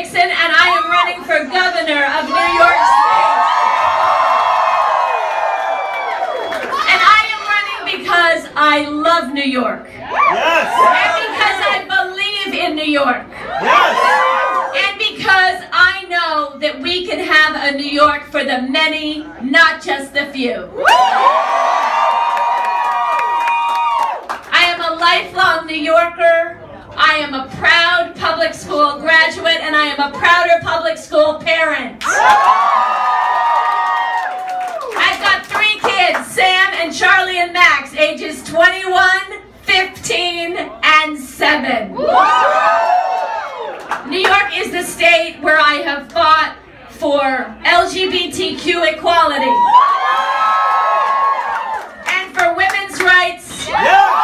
Nixon, and I am running for governor of New York State. And I am running because I love New York. Yes. And because I believe in New York. Yes. And because I know that we can have a New York for the many, not just the few. I am a lifelong New Yorker. I am a proud public school graduate, and I am a prouder public school parent. I've got 3 kids, Sam and Charlie and Max, ages 21, 15, and 7. New York is the state where I have fought for LGBTQ equality and for women's rights. Yes.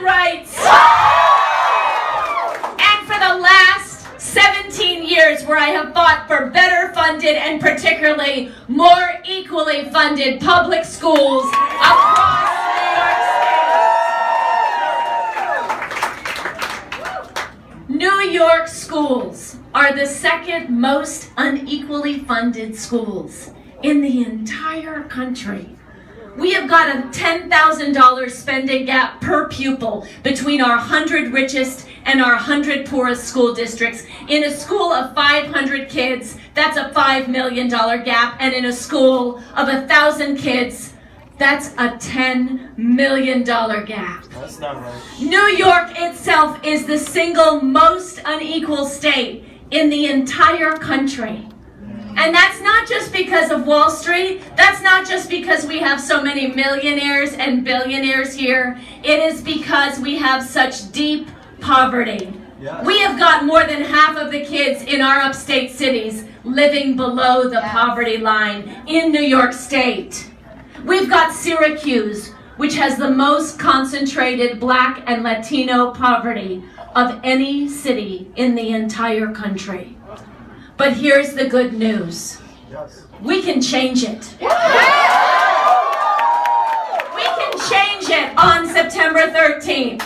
Rights. And for the last 17 years where I have fought for better funded and particularly more equally funded public schools across New York State. New York schools are the second most unequally funded schools in the entire country. We have got a $10,000 spending gap per pupil between our 100 richest and our 100 poorest school districts. In a school of 500 kids, that's a $5 million gap. And in a school of 1,000 kids, that's a $10 million gap. That's not right. New York itself is the single most unequal state in the entire country. And that's not just because of Wall Street. That's not just because we have so many millionaires and billionaires here. It is because we have such deep poverty. Yes. We have got more than half of the kids in our upstate cities living below the poverty line in New York State. We've got Syracuse, which has the most concentrated Black and Latino poverty of any city in the entire country. But here's the good news. Yes. We can change it. We can change it on September 13th.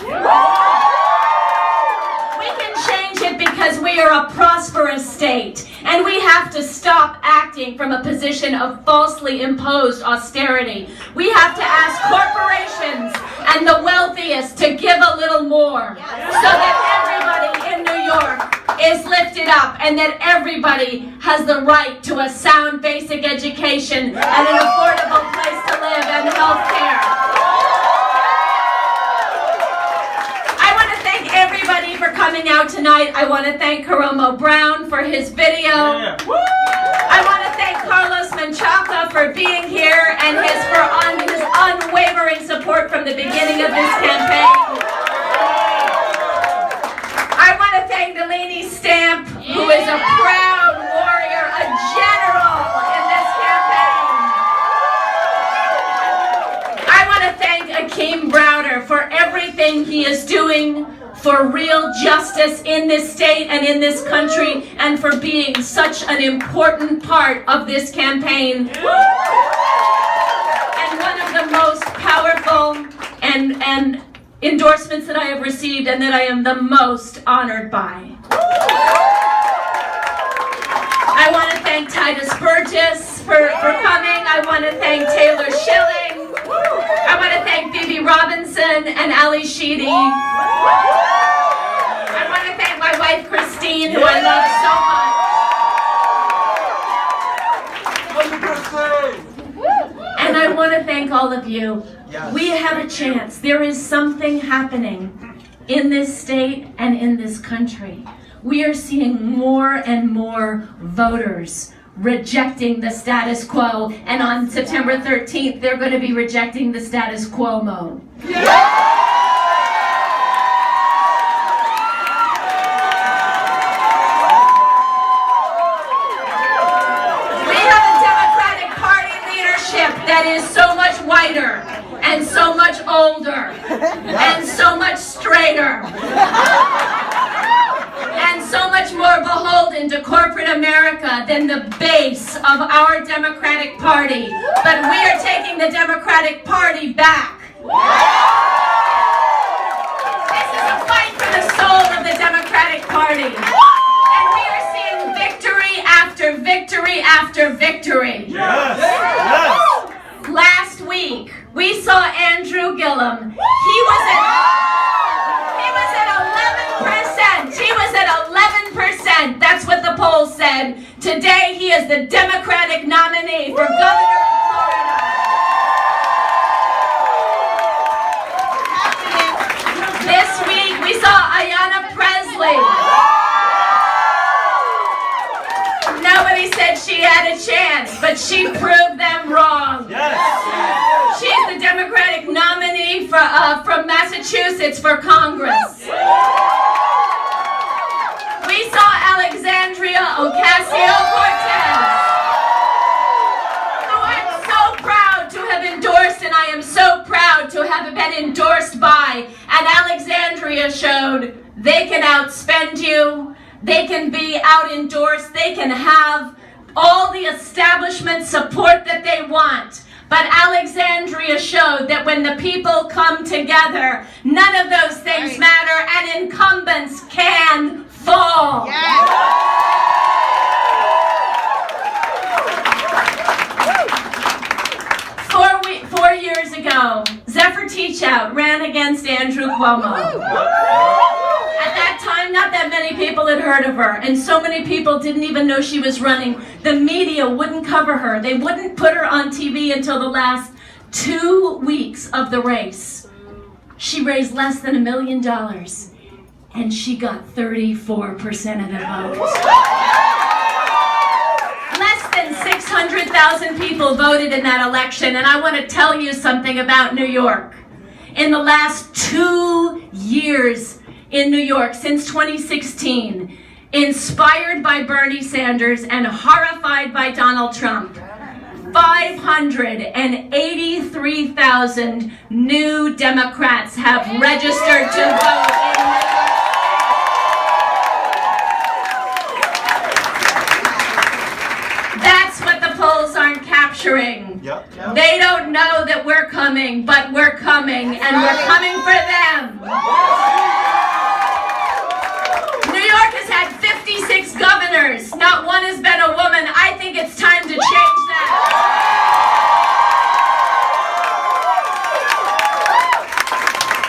We can change it because we are a prosperous state, and we have to stop acting from a position of falsely imposed austerity. We have to ask corporations and the wealthiest to give a little more so that everybody in New York is lifted up, and that everybody has the right to a sound basic education and an affordable place to live and health care. I want to thank everybody for coming out tonight. I want to thank Karomo Brown for his video. I want to thank Carlos Menchaca for being here and his unwavering support from the beginning of this campaign. I want to thank Delaney Stamp, who is a proud warrior, a general in this campaign. I want to thank Akeem Browder for everything he is doing for real justice in this state and in this country, and for being such an important part of this campaign. And one of the most powerful and endorsements that I have received and that I am the most honored by. I want to thank Titus Burgess for coming. I want to thank Taylor Schilling. I want to thank Phoebe Robinson and Ali Sheedy. I want to thank my wife Christine, who I love so much. And I want to thank all of you. Yes. We have a chance. There is something happening in this state and in this country. We are seeing more and more voters rejecting the status quo, and on September 13th, they're going to be rejecting the status quo mode. Yeah. That is so much whiter and so much older and so much straighter and so much more beholden to corporate America than the base of our Democratic Party. But we are taking the Democratic Party back. This is a fight for the soul soul of the Democratic Party. And we are seeing victory after victory after victory. Yes. Yes. Last week, we saw Andrew Gillum. He was at 11%. He was at 11%. That's what the poll said. Today, he is the Democratic nominee for governor of Florida. This week, we saw Ayanna Presley. Nobody said she had a chance, but she proved them wrong. Yes. She's the Democratic nominee from Massachusetts for Congress. We saw Alexandria Ocasio-Cortez, who I'm so proud to have endorsed, and I am so proud to have been endorsed by. And Alexandria showed they can outspend you, they can be out-endorsed, they can have all the establishment support that they want. But Alexandria showed that when the people come together, none of those things matter, and incumbents can fall. Yes. 4 years ago, Zephyr Teachout ran against Andrew Cuomo. At that time, not that many people had heard of her, and so many people didn't even know she was running. The media wouldn't cover her. They wouldn't put her on TV until the last 2 weeks of the race. She raised less than $1 million, and she got 34% of the vote. Less than 600,000 people voted in that election, and I want to tell you something about New York. In the last 2 years in New York, since 2016, inspired by Bernie Sanders and horrified by Donald Trump, 583,000 new Democrats have registered to vote in New York. That's what the polls aren't capturing. Yep. They don't know that we're coming, but we're coming, and we're coming for them. New York has had 56 governors. Not one has been a woman. I think it's time to change that.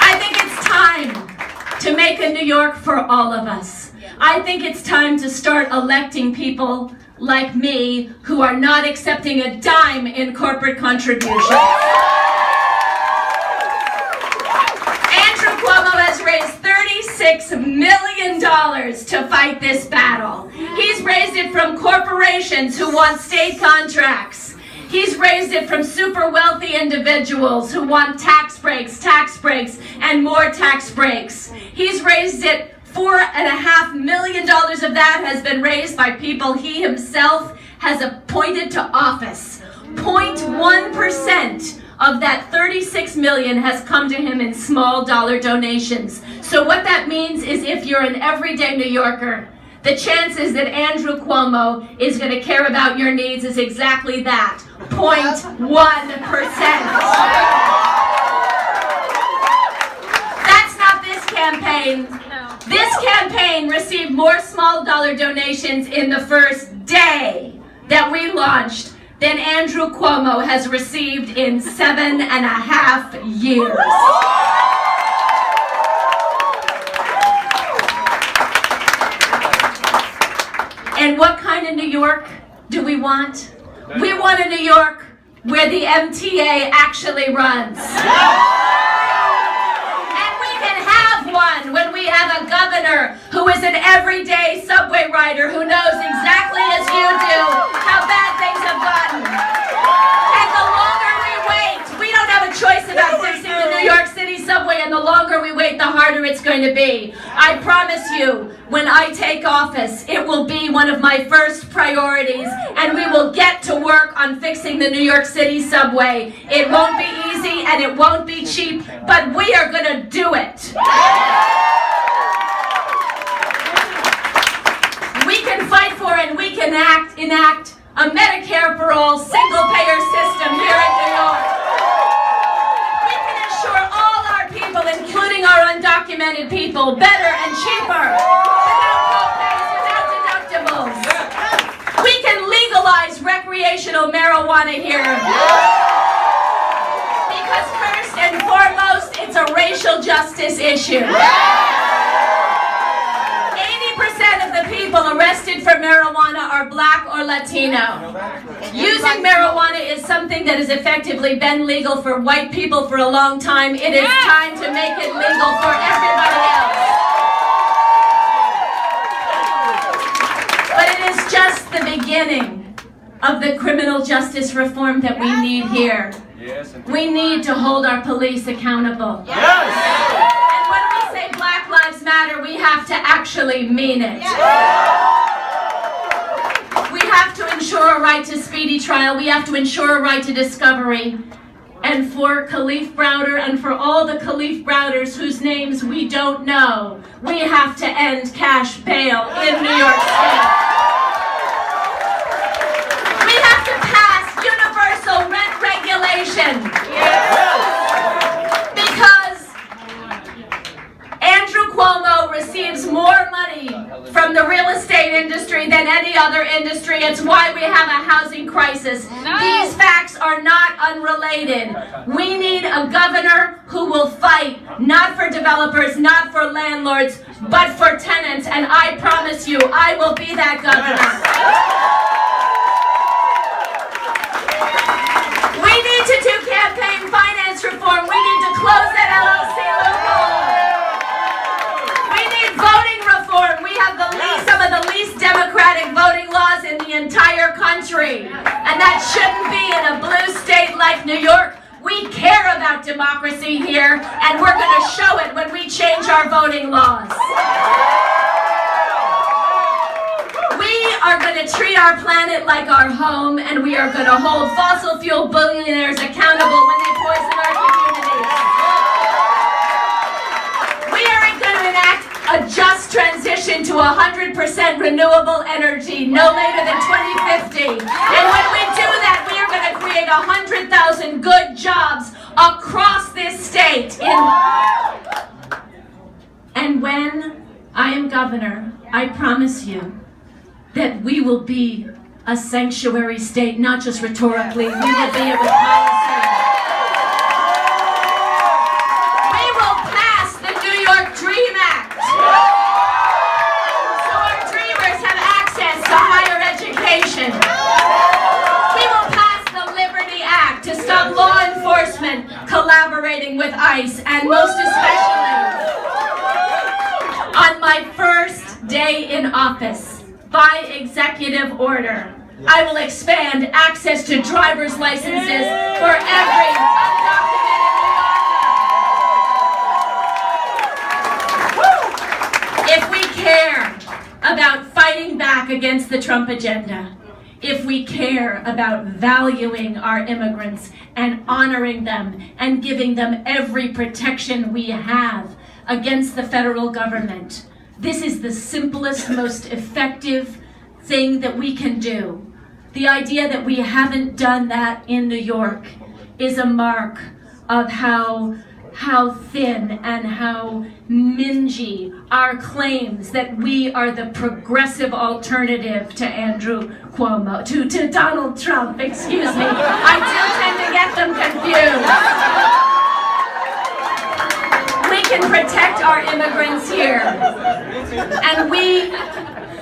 I think it's time to make a New York for all of us. I think it's time to start electing people like me who are not accepting a dime in corporate contributions. Andrew Cuomo has raised $36 million to fight this battle. He's raised it from corporations who want state contracts. He's raised it from super wealthy individuals who want tax breaks, and more tax breaks. He's raised it $4.5 million of that has been raised by people he himself has appointed to office. 0.1% of that $36 million has come to him in small dollar donations. So what that means is if you're an everyday New Yorker, the chances that Andrew Cuomo is going to care about your needs is exactly that, 0.1%. That's not this campaign. This campaign received more small dollar donations in the first day that we launched than Andrew Cuomo has received in 7.5 years. And what kind of New York do we want? We want a New York where the MTA actually runs. When we have a governor who is an everyday subway rider who knows exactly as you do how bad things have gotten. And the longer we wait, we don't have a choice about fixing the New York City subway, and the longer we wait, the harder it's going to be. I promise you, when I take office, it will be one of my first priorities, and we will get to work on fixing the New York City subway. It won't be easy and it won't be cheap, but we are going to do it. We can fight for and we can enact a Medicare for all single-payer system here in New York. We can ensure all our people, including our undocumented people, better and cheaper, without co-pays, without deductibles. We can legalize recreational marijuana here. Because first and foremost, it's a racial justice issue. 80% of the people arrested for marijuana are black or Latino. Using marijuana is something that has effectively been legal for white people for a long time. It is time to make it legal for everybody else. But it is just the beginning of the criminal justice reform that we need here. We need to hold our police accountable. And when we say Black Lives Matter, we have to actually mean it. We have to ensure a right to speedy trial. We have to ensure a right to discovery. And for Khalif Browder and for all the Khalif Browders whose names we don't know, we have to end cash bail in New York State. We have to pass universal rent regulation. Because Andrew Cuomo receives more money from the real estate industry than any other industry. It's why we have a housing crisis. These facts are not unrelated. We need a governor who will fight not for developers, not for landlords, but for tenants. And I promise you, I will be that governor. We need to do campaign finance reform. We need to close that LLC loophole. We need voting reform. We have some of the least democratic voting laws in the entire country. And that shouldn't be in a blue state like New York. We care about democracy here, and we're going to show it when we change our voting laws. We are going to treat our planet like our home, and we are going to hold fossil fuel billionaires accountable when they poison our communities. We are going to enact a just transition to 100% renewable energy no later than 2050. And when we do that, we are going to create 100,000 good jobs across this state. And when I am governor, I promise you that we will be a sanctuary state, not just rhetorically, we will be it with policy. We will pass the New York Dream Act, so our dreamers have access to higher education. We will pass the Liberty Act to stop law enforcement collaborating with ICE, and most especially, on my first day in office, by executive order, I will expand access to driver's licenses for every undocumented New Yorker. If we care about fighting back against the Trump agenda, if we care about valuing our immigrants and honoring them and giving them every protection we have against the federal government, this is the simplest, most effective thing that we can do. The idea that we haven't done that in New York is a mark of how thin and how mingy our claims that we are the progressive alternative to Andrew Cuomo, to Donald Trump, excuse me. I do tend to get them confused. We can protect our immigrants here. And we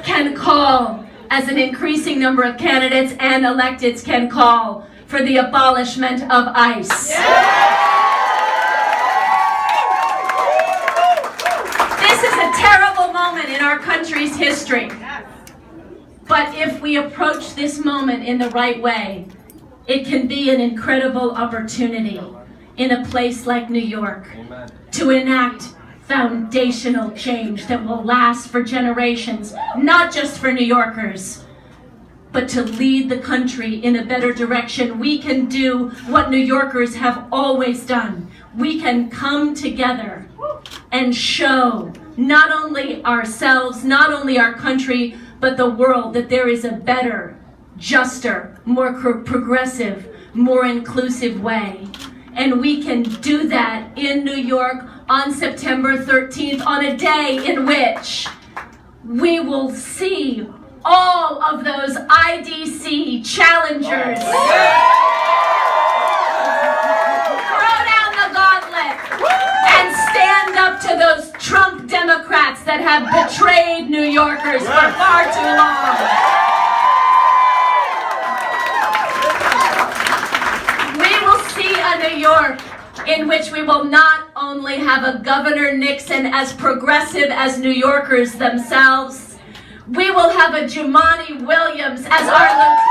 can call, as an increasing number of candidates and electeds can call, for the abolishment of ICE. This is a terrible moment in our country's history. But if we approach this moment in the right way, it can be an incredible opportunity in a place like New York to enact foundational change that will last for generations, not just for New Yorkers, but to lead the country in a better direction. We can do what New Yorkers have always done. We can come together and show not only ourselves, not only our country, but the world that there is a better, juster, more progressive, more inclusive way. And we can do that in New York on September 13th, on a day in which we will see all of those IDC challengers throw down the gauntlet and stand up to those Trump Democrats that have betrayed New Yorkers for far too long. We will see a New York in which we will not only have a Governor Nixon as progressive as New Yorkers themselves, we will have a Jumaane Williams as our lieutenant.